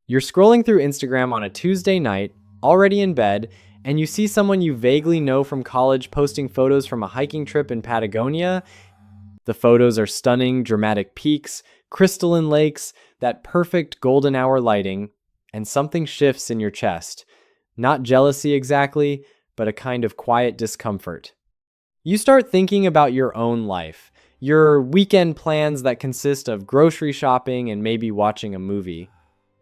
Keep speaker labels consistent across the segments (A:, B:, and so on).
A: You're scrolling through Instagram on a Tuesday night, already in bed, and you see someone you vaguely know from college posting photos from a hiking trip in Patagonia. The photos are stunning, dramatic peaks, crystalline lakes, that perfect golden hour lighting, and something shifts in your chest. Not jealousy exactly, but a kind of quiet discomfort. You start thinking about your own life, your weekend plans that consist of grocery shopping and maybe watching a movie.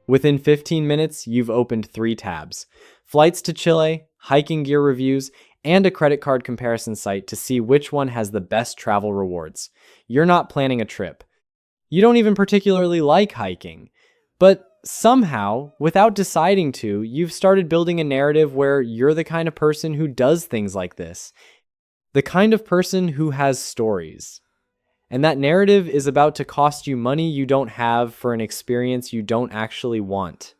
A: Within 15 minutes, you've opened 3 tabs: flights to Chile, hiking gear reviews, and a credit card comparison site to see which one has the best travel rewards. You're not planning a trip. You don't even particularly like hiking. But somehow, without deciding to, you've started building a narrative where you're the kind of person who does things like this. The kind of person who has stories. And that narrative is about to cost you money you don't have for an experience you don't actually want.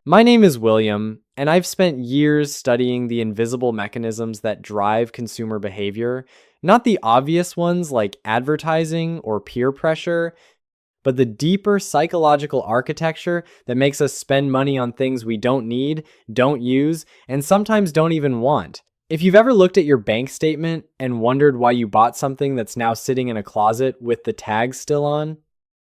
A: My name is William, and I've spent years studying the invisible mechanisms that drive consumer behavior, not the obvious ones like advertising or peer pressure, but the deeper psychological architecture that makes us spend money on things we don't need, don't use, and sometimes don't even want. If you've ever looked at your bank statement and wondered why you bought something that's now sitting in a closet with the tag still on,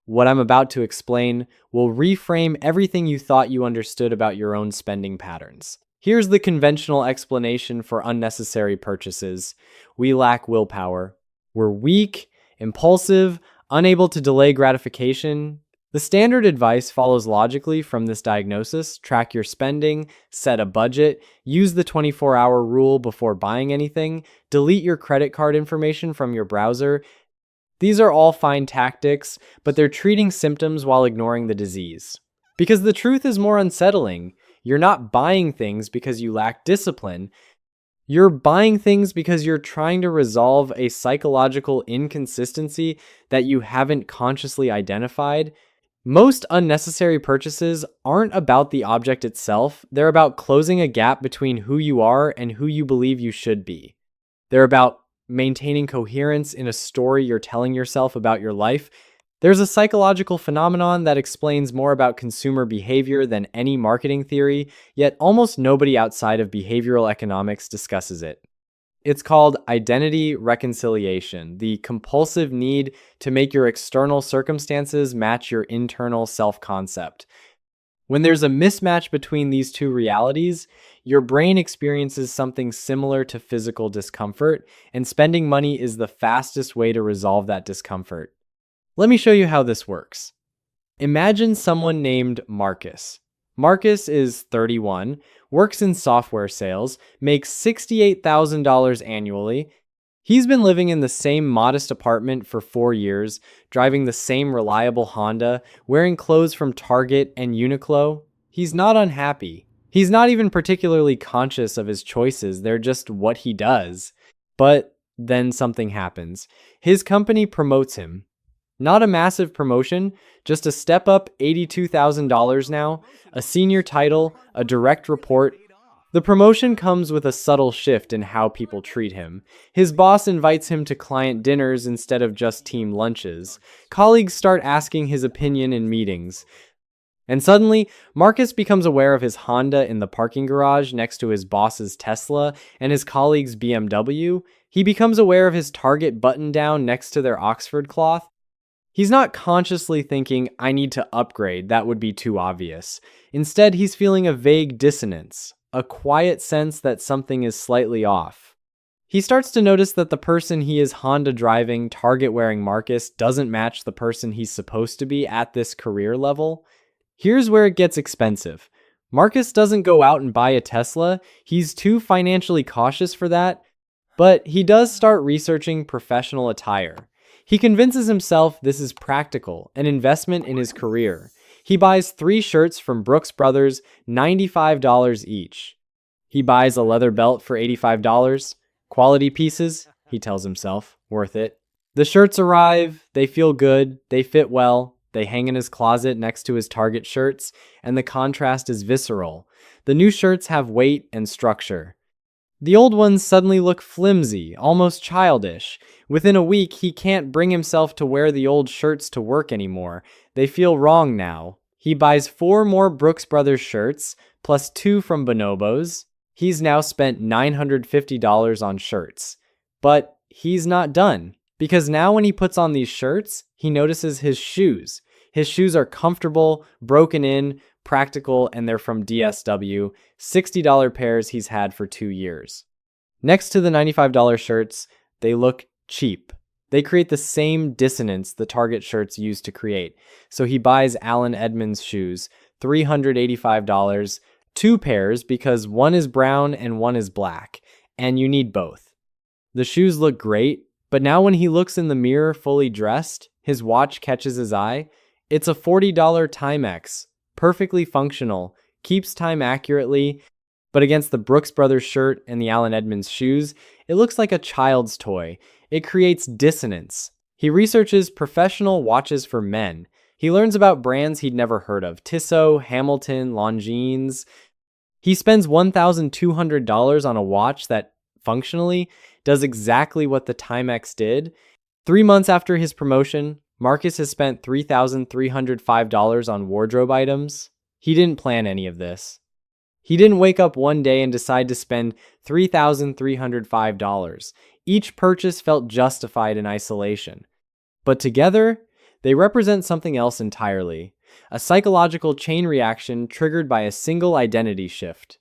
A: what I'm about to explain will reframe everything you thought you understood about your own spending patterns. Here's the conventional explanation for unnecessary purchases. We lack willpower. We're weak, impulsive, unable to delay gratification. The standard advice follows logically from this diagnosis: track your spending, set a budget, use the 24-hour rule before buying anything, delete your credit card information from your browser. These are all fine tactics, but they're treating symptoms while ignoring the disease. Because the truth is more unsettling. You're not buying things because you lack discipline. You're buying things because you're trying to resolve a psychological inconsistency that you haven't consciously identified. Most unnecessary purchases aren't about the object itself. They're about closing a gap between who you are and who you believe you should be. They're about maintaining coherence in a story you're telling yourself about your life. There's a psychological phenomenon that explains more about consumer behavior than any marketing theory, yet almost nobody outside of behavioral economics discusses it. It's called identity reconciliation, the compulsive need to make your external circumstances match your internal self-concept. When there's a mismatch between these two realities, your brain experiences something similar to physical discomfort, and spending money is the fastest way to resolve that discomfort. Let me show you how this works. Imagine someone named Marcus. Marcus is 31, works in software sales, makes $68,000 annually. He's been living in the same modest apartment for 4 years, driving the same reliable Honda, wearing clothes from Target and Uniqlo. He's not unhappy. He's not even particularly conscious of his choices, they're just what he does. But then something happens. His company promotes him. Not a massive promotion, just a step up $82,000 now, a senior title, a direct report. The promotion comes with a subtle shift in how people treat him. His boss invites him to client dinners instead of just team lunches. Colleagues start asking his opinion in meetings. And suddenly, Marcus becomes aware of his Honda in the parking garage next to his boss's Tesla and his colleague's BMW. He becomes aware of his Target button-down next to their Oxford cloth. He's not consciously thinking, I need to upgrade, that would be too obvious. Instead, he's feeling a vague dissonance, a quiet sense that something is slightly off. He starts to notice that the person he is Honda driving, Target wearing Marcus doesn't match the person he's supposed to be at this career level. Here's where it gets expensive. Marcus doesn't go out and buy a Tesla. He's too financially cautious for that, but he does start researching professional attire. He convinces himself this is practical, an investment in his career. He buys 3 shirts from Brooks Brothers, $95 each. He buys a leather belt for $85. Quality pieces, he tells himself, worth it. The shirts arrive, they feel good, they fit well, they hang in his closet next to his Target shirts, and the contrast is visceral. The new shirts have weight and structure. The old ones suddenly look flimsy, almost childish. Within a week, he can't bring himself to wear the old shirts to work anymore. They feel wrong now. He buys 4 more Brooks Brothers shirts, plus 2 from Bonobos. He's now spent $950 on shirts. But he's not done, because now when he puts on these shirts, he notices his shoes. His shoes are comfortable, broken in, practical, and they're from DSW, $60 pairs he's had for 2 years. Next to the $95 shirts, they look cheap. They create the same dissonance the Target shirts used to create. So he buys Allen Edmonds shoes, $385, 2 pairs because one is brown and one is black, and you need both. The shoes look great, but now when he looks in the mirror fully dressed, his watch catches his eye. It's a $40 Timex, perfectly functional, keeps time accurately, but against the Brooks Brothers shirt and the Allen Edmonds shoes, it looks like a child's toy. It creates dissonance. He researches professional watches for men. He learns about brands he'd never heard of, Tissot, Hamilton, Longines. He spends $1,200 on a watch that, functionally, does exactly what the Timex did. 3 months after his promotion, Marcus has spent $3,305 on wardrobe items. He didn't plan any of this. He didn't wake up one day and decide to spend $3,305. Each purchase felt justified in isolation. But together, they represent something else entirely. A psychological chain reaction triggered by a single identity shift.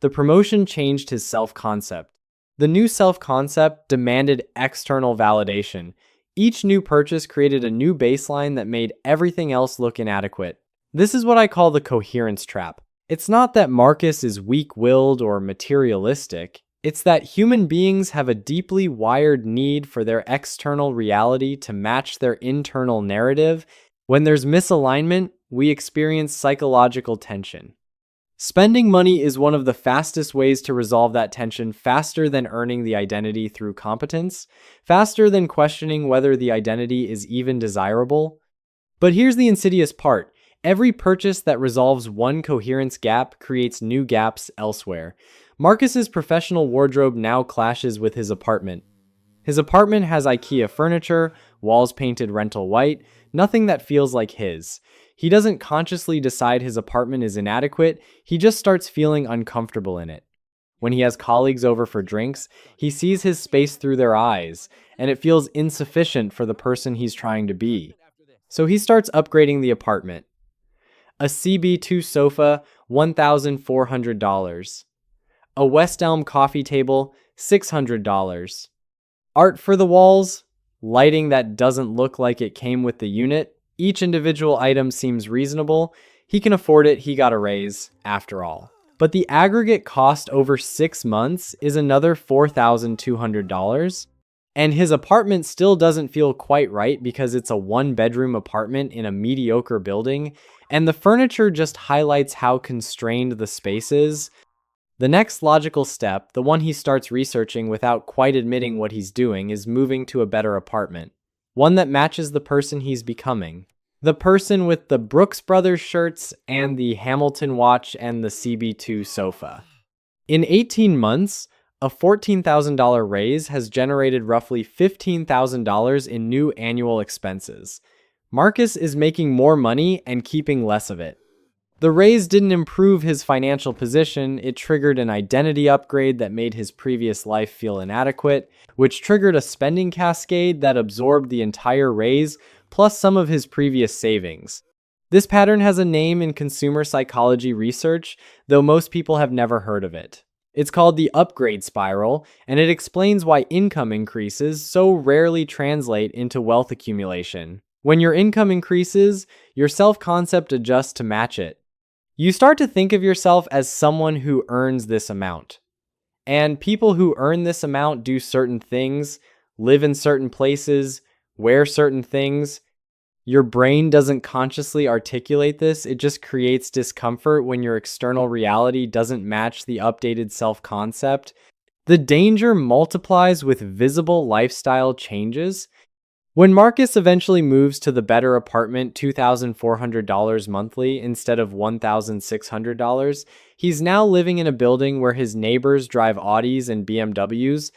A: The promotion changed his self-concept. The new self-concept demanded external validation. Each new purchase created a new baseline that made everything else look inadequate. This is what I call the coherence trap. It's not that Marcus is weak-willed or materialistic. It's that human beings have a deeply wired need for their external reality to match their internal narrative. When there's misalignment, we experience psychological tension. Spending money is one of the fastest ways to resolve that tension, faster than earning the identity through competence, faster than questioning whether the identity is even desirable. But here's the insidious part. Every purchase that resolves one coherence gap creates new gaps elsewhere. Marcus's professional wardrobe now clashes with his apartment. His apartment has IKEA furniture, walls painted rental white, nothing that feels like his. He doesn't consciously decide his apartment is inadequate, he just starts feeling uncomfortable in it. When he has colleagues over for drinks, he sees his space through their eyes, and it feels insufficient for the person he's trying to be. So he starts upgrading the apartment. A CB2 sofa, $1,400. A West Elm coffee table, $600. Art for the walls, lighting that doesn't look like it came with the unit. Each individual item seems reasonable. He can afford it, he got a raise, after all. But the aggregate cost over 6 months is another $4,200. And his apartment still doesn't feel quite right because it's a 1-bedroom apartment in a mediocre building, and the furniture just highlights how constrained the space is. The next logical step, the one he starts researching without quite admitting what he's doing, is moving to a better apartment. One that matches the person he's becoming. The person with the Brooks Brothers shirts and the Hamilton watch and the CB2 sofa. In 18 months, a $14,000 raise has generated roughly $15,000 in new annual expenses. Marcus is making more money and keeping less of it. The raise didn't improve his financial position, it triggered an identity upgrade that made his previous life feel inadequate, which triggered a spending cascade that absorbed the entire raise, plus some of his previous savings. This pattern has a name in consumer psychology research, though most people have never heard of it. It's called the upgrade spiral, and it explains why income increases so rarely translate into wealth accumulation. When your income increases, your self-concept adjusts to match it. You start to think of yourself as someone who earns this amount. And people who earn this amount do certain things, live in certain places, wear certain things. Your brain doesn't consciously articulate this, it just creates discomfort when your external reality doesn't match the updated self-concept. The danger multiplies with visible lifestyle changes. When Marcus eventually moves to the better apartment, $2,400 monthly instead of $1,600, he's now living in a building where his neighbors drive Audis and BMWs.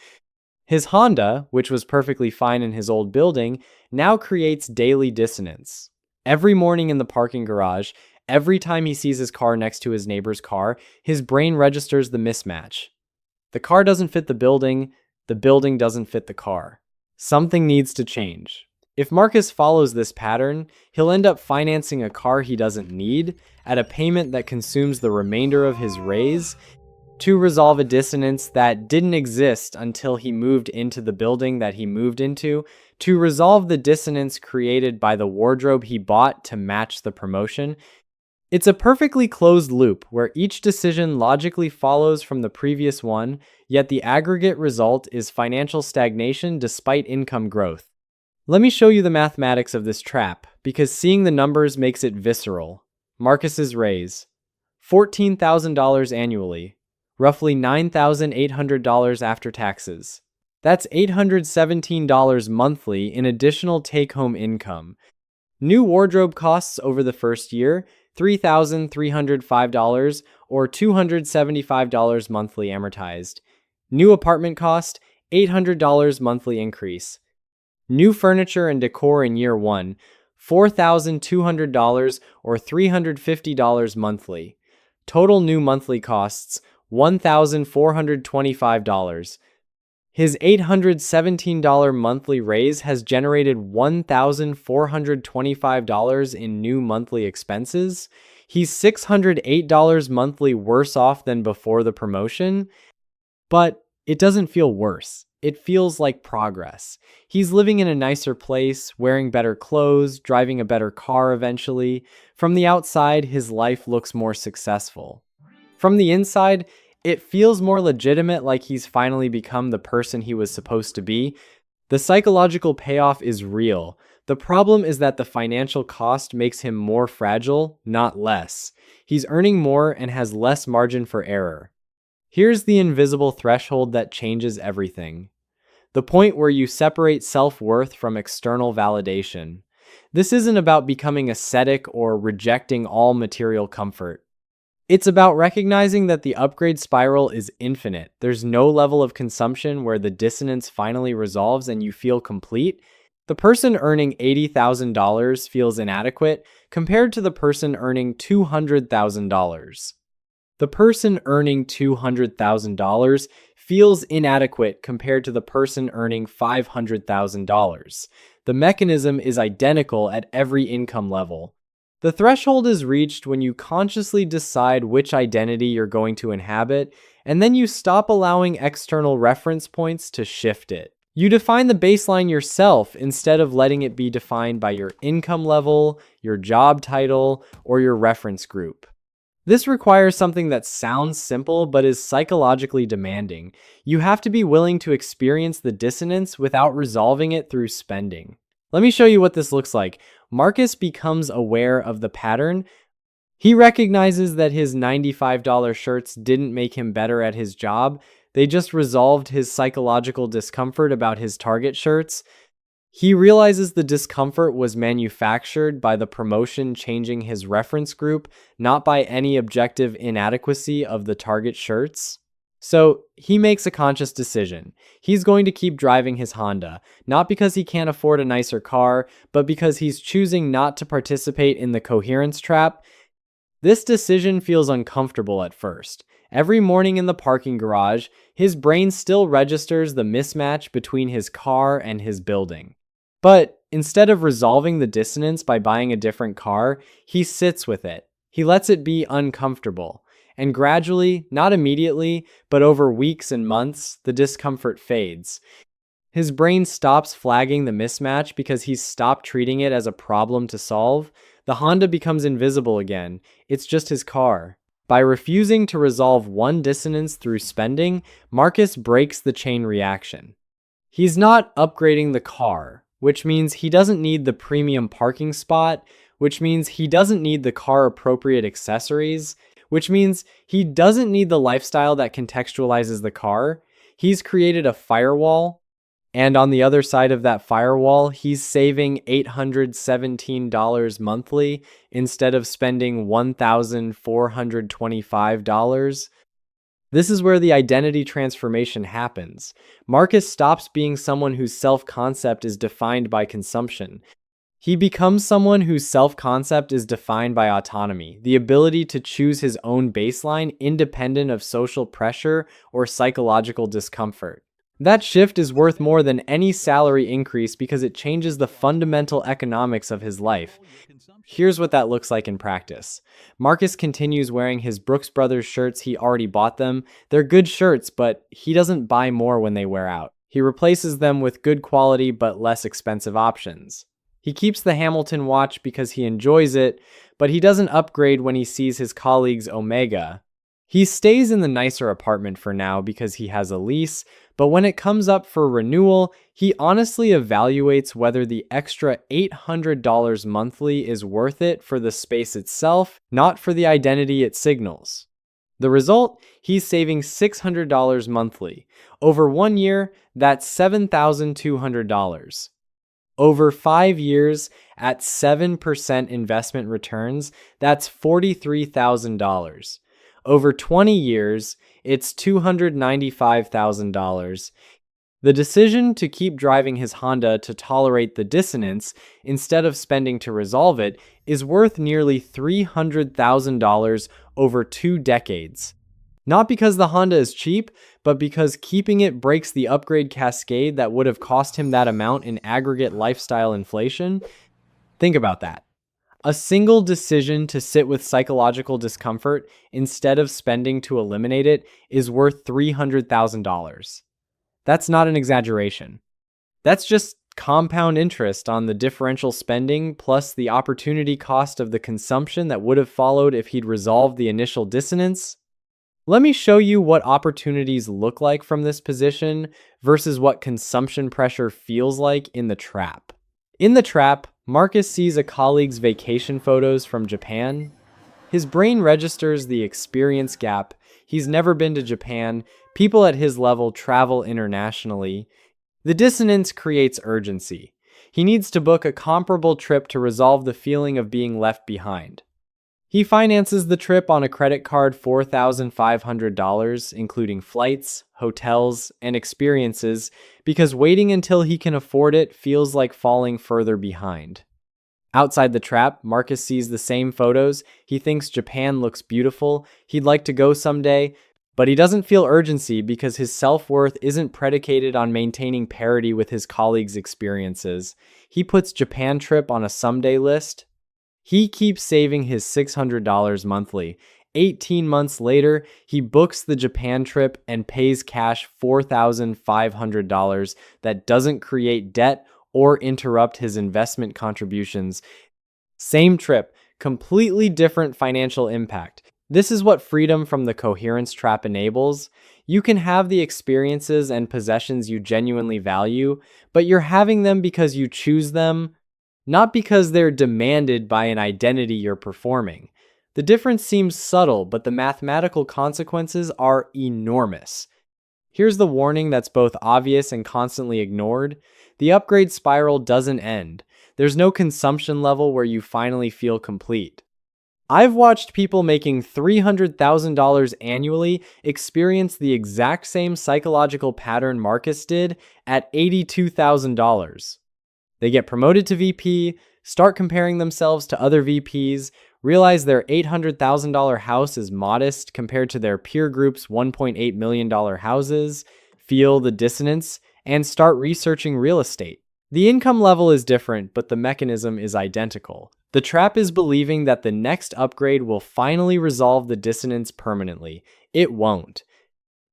A: His Honda, which was perfectly fine in his old building, now creates daily dissonance. Every morning in the parking garage, Every time he sees his car next to his neighbor's car, his brain registers the mismatch. The car doesn't fit the building doesn't fit the car. Something needs to change. If Marcus follows this pattern, he'll end up financing a car he doesn't need at a payment that consumes the remainder of his raise to resolve a dissonance that didn't exist until he moved into the building that he moved into, to resolve the dissonance created by the wardrobe he bought to match the promotion. It's a perfectly closed loop where each decision logically follows from the previous one, yet the aggregate result is financial stagnation despite income growth. Let me show you the mathematics of this trap, because seeing the numbers makes it visceral. Marcus's raise: $14,000 annually, roughly $9,800 after taxes. That's $817 monthly in additional take-home income. New wardrobe costs over the first year: $3,305 or $275 monthly amortized. New apartment cost: $800 monthly increase. New furniture and decor in year 1, $4,200 or $350 monthly. Total new monthly costs: $1,425. His $817 monthly raise has generated $1,425 in new monthly expenses. He's $608 monthly worse off than before the promotion, but it doesn't feel worse. It feels like progress. He's living in a nicer place, wearing better clothes, driving a better car eventually. From the outside, his life looks more successful. From the inside, it feels more legitimate, like he's finally become the person he was supposed to be. The psychological payoff is real. The problem is that the financial cost makes him more fragile, not less. He's earning more and has less margin for error. Here's the invisible threshold that changes everything. The point where you separate self-worth from external validation. This isn't about becoming ascetic or rejecting all material comfort. It's about recognizing that the upgrade spiral is infinite. There's no level of consumption where the dissonance finally resolves and you feel complete. The person earning $80,000 feels inadequate compared to the person earning $200,000. The person earning $200,000 feels inadequate compared to the person earning $500,000. The mechanism is identical at every income level. The threshold is reached when you consciously decide which identity you're going to inhabit, and then you stop allowing external reference points to shift it. You define the baseline yourself instead of letting it be defined by your income level, your job title, or your reference group. This requires something that sounds simple but is psychologically demanding. You have to be willing to experience the dissonance without resolving it through spending. Let me show you what this looks like. Marcus becomes aware of the pattern. He recognizes that his $95 shirts didn't make him better at his job. They just resolved his psychological discomfort about his Target shirts. He realizes the discomfort was manufactured by the promotion changing his reference group, not by any objective inadequacy of the Target shirts. So he makes a conscious decision. He's going to keep driving his Honda, not because he can't afford a nicer car, but because he's choosing not to participate in the coherence trap. This decision feels uncomfortable at first. Every morning in the parking garage, his brain still registers the mismatch between his car and his building. But instead of resolving the dissonance by buying a different car, he sits with it. He lets it be uncomfortable. And gradually, not immediately, but over weeks and months, the discomfort fades. His brain stops flagging the mismatch because he's stopped treating it as a problem to solve. The Honda becomes invisible again. It's just his car. By refusing to resolve one dissonance through spending, Marcus breaks the chain reaction. He's not upgrading the car, which means he doesn't need the premium parking spot, which means he doesn't need the car-appropriate accessories, which means he doesn't need the lifestyle that contextualizes the car. He's created a firewall, and on the other side of that firewall, he's saving $817 monthly instead of spending $1,425. This is where the identity transformation happens. Marcus stops being someone whose self-concept is defined by consumption. He becomes someone whose self-concept is defined by autonomy, the ability to choose his own baseline independent of social pressure or psychological discomfort. That shift is worth more than any salary increase because it changes the fundamental economics of his life. Here's what that looks like in practice. Marcus continues wearing his Brooks Brothers shirts. He already bought them. They're good shirts, but he doesn't buy more when they wear out. He replaces them with good quality but less expensive options. He keeps the Hamilton watch because he enjoys it, but he doesn't upgrade when he sees his colleagues Omega. He stays in the nicer apartment for now because he has a lease, but when it comes up for renewal, he honestly evaluates whether the extra $800 monthly is worth it for the space itself, not for the identity it signals. The result? He's saving $600 monthly. Over 1 year, that's $7,200. Over 5 years, at 7% investment returns, that's $43,000. Over 20 years, it's $295,000. The decision to keep driving his Honda to tolerate the dissonance instead of spending to resolve it is worth nearly $300,000 over 2 decades. Not because the Honda is cheap, but because keeping it breaks the upgrade cascade that would have cost him that amount in aggregate lifestyle inflation. Think about that. A single decision to sit with psychological discomfort instead of spending to eliminate it is worth $300,000. That's not an exaggeration. That's just compound interest on the differential spending plus the opportunity cost of the consumption that would have followed if he'd resolved the initial dissonance. Let me show you what opportunities look like from this position versus what consumption pressure feels like in the trap. In the trap, Marcus sees a colleague's vacation photos from Japan. His brain registers the experience gap. He's never been to Japan. People at his level travel internationally. The dissonance creates urgency. He needs to book a comparable trip to resolve the feeling of being left behind. He finances the trip on a credit card $4,500, including flights, hotels, and experiences, because waiting until he can afford it feels like falling further behind. Outside the trap, Marcus sees the same photos. He thinks Japan looks beautiful. He'd like to go someday, but he doesn't feel urgency because his self-worth isn't predicated on maintaining parity with his colleagues' experiences. He puts Japan trip on a someday list. He keeps saving his $600 monthly. 18 months later, he books the Japan trip and pays cash $4,500 that doesn't create debt or interrupt his investment contributions. Same trip, completely different financial impact. This is what freedom from the coherence trap enables. You can have the experiences and possessions you genuinely value, but you're having them because you choose them, not because they're demanded by an identity you're performing. The difference seems subtle, but the mathematical consequences are enormous. Here's the warning that's both obvious and constantly ignored. The upgrade spiral doesn't end. There's no consumption level where you finally feel complete. I've watched people making $300,000 annually experience the exact same psychological pattern Marcus did at $82,000. They get promoted to VP, start comparing themselves to other VPs, realize their $800,000 house is modest compared to their peer group's $1.8 million houses, feel the dissonance, and start researching real estate. The income level is different, but the mechanism is identical. The trap is believing that the next upgrade will finally resolve the dissonance permanently. It won't.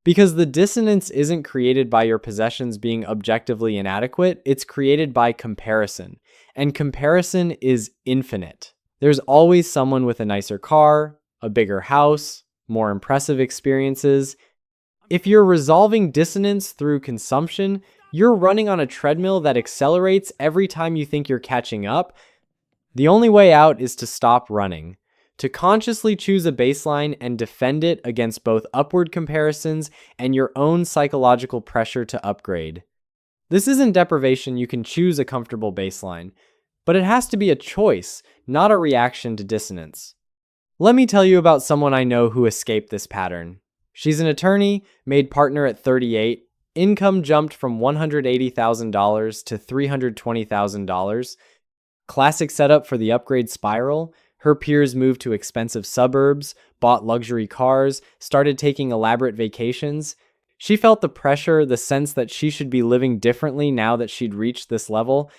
A: Because the dissonance isn't created by your possessions being objectively inadequate, it's created by comparison. And comparison is infinite. There's always someone with a nicer car, a bigger house, more impressive experiences. If you're resolving dissonance through consumption, you're running on a treadmill that accelerates every time you think you're catching up. The only way out is to stop running, to consciously choose a baseline and defend it against both upward comparisons and your own psychological pressure to upgrade. This isn't deprivation. You can choose a comfortable baseline, but it has to be a choice, not a reaction to dissonance. Let me tell you about someone I know who escaped this pattern. She's an attorney, made partner at 38. Income jumped from $180,000 to $320,000. Classic setup for the upgrade spiral. Her peers moved to expensive suburbs, bought luxury cars, started taking elaborate vacations. She felt the pressure, the sense that she should be living differently now that she'd reached this level.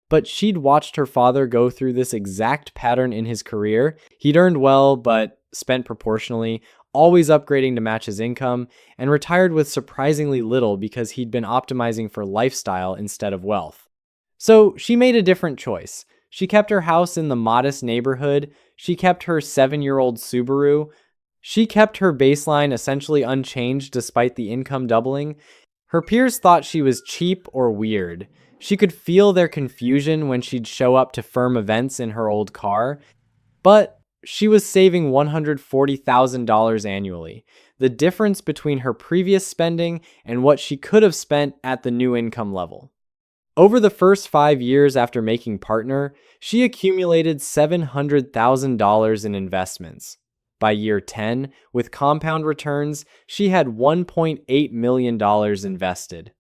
A: But she'd watched her father go through this exact pattern in his career. He'd earned well, but spent proportionally, always upgrading to match his income, and retired with surprisingly little because he'd been optimizing for lifestyle instead of wealth. So she made a different choice. She kept her house in the modest neighborhood. She kept her 7-year-old Subaru. She kept her baseline essentially unchanged despite the income doubling. Her peers thought she was cheap or weird. She could feel their confusion when she'd show up to firm events in her old car. But she was saving $140,000 annually, the difference between her previous spending and what she could have spent at the new income level. Over the first 5 years after making partner, she accumulated $700,000 in investments. By year 10, with compound returns, she had $1.8 million invested.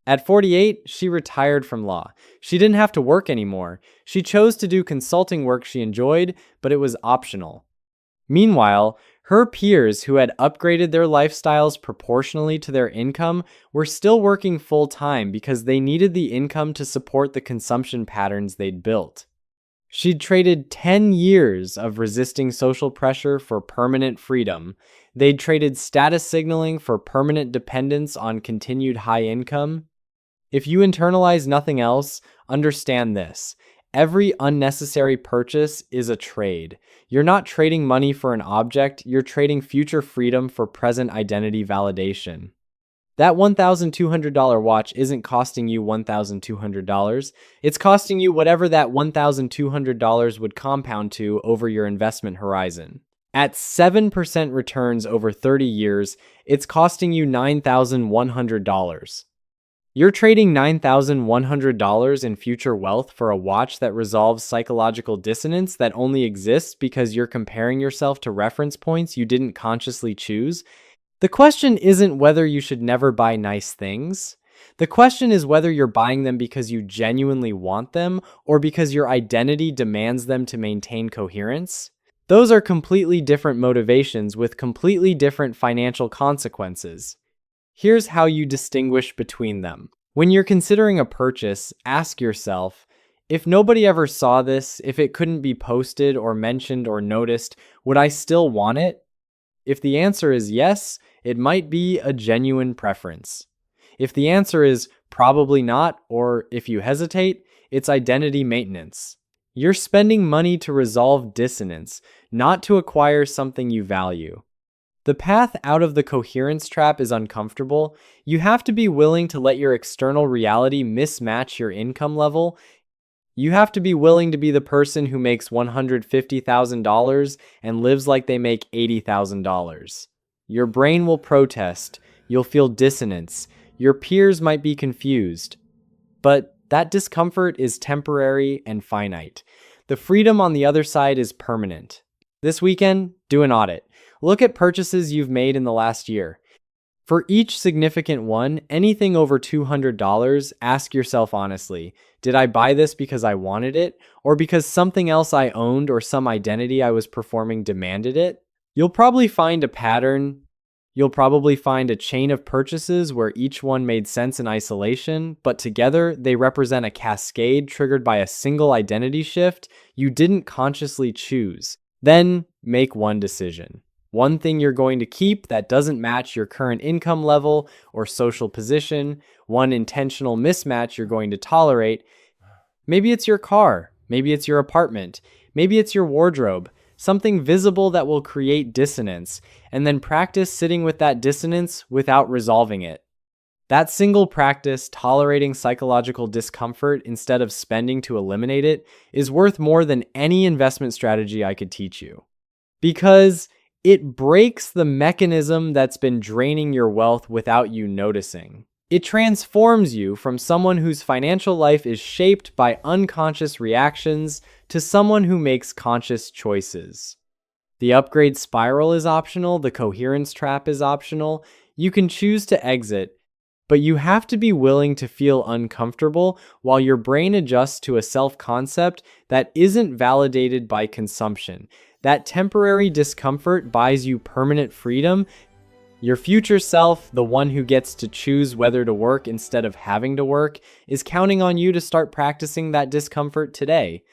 A: At 48, she retired from law. She didn't have to work anymore. She chose to do consulting work she enjoyed, but it was optional. Meanwhile, her peers who had upgraded their lifestyles proportionally to their income were still working full-time because they needed the income to support the consumption patterns they'd built. She'd traded 10 years of resisting social pressure for permanent freedom. They'd traded status signaling for permanent dependence on continued high income. If you internalize nothing else, understand this. Every unnecessary purchase is a trade. You're not trading money for an object, you're trading future freedom for present identity validation. That $1,200 watch isn't costing you $1,200. It's costing you whatever that $1,200 would compound to over your investment horizon. At 7% returns over 30 years, it's costing you $9,100. You're trading $9,100 in future wealth for a watch that resolves psychological dissonance that only exists because you're comparing yourself to reference points you didn't consciously choose. The question isn't whether you should never buy nice things. The question is whether you're buying them because you genuinely want them or because your identity demands them to maintain coherence. Those are completely different motivations with completely different financial consequences. Here's how you distinguish between them. When you're considering a purchase, ask yourself, if nobody ever saw this, if it couldn't be posted or mentioned or noticed, would I still want it? If the answer is yes, it might be a genuine preference. If the answer is probably not, or if you hesitate, it's identity maintenance. You're spending money to resolve dissonance, not to acquire something you value. The path out of the coherence trap is uncomfortable. You have to be willing to let your external reality mismatch your income level. You have to be willing to be the person who makes $150,000 and lives like they make $80,000. Your brain will protest. You'll feel dissonance. Your peers might be confused. But that discomfort is temporary and finite. The freedom on the other side is permanent. This weekend, do an audit. Look at purchases you've made in the last year. For each significant one, anything over $200, ask yourself honestly, did I buy this because I wanted it, or because something else I owned or some identity I was performing demanded it? You'll probably find a pattern. You'll probably find a chain of purchases where each one made sense in isolation, but together they represent a cascade triggered by a single identity shift you didn't consciously choose. Then make one decision. One thing you're going to keep that doesn't match your current income level or social position, one intentional mismatch you're going to tolerate. Maybe it's your car, maybe it's your apartment, maybe it's your wardrobe, something visible that will create dissonance, and then practice sitting with that dissonance without resolving it. That single practice, tolerating psychological discomfort instead of spending to eliminate it, is worth more than any investment strategy I could teach you. Because it breaks the mechanism that's been draining your wealth without you noticing. It transforms you from someone whose financial life is shaped by unconscious reactions to someone who makes conscious choices. The upgrade spiral is optional, the coherence trap is optional. You can choose to exit, but you have to be willing to feel uncomfortable while your brain adjusts to a self-concept that isn't validated by consumption. That temporary discomfort buys you permanent freedom. Your future self, the one who gets to choose whether to work instead of having to work, is counting on you to start practicing that discomfort today.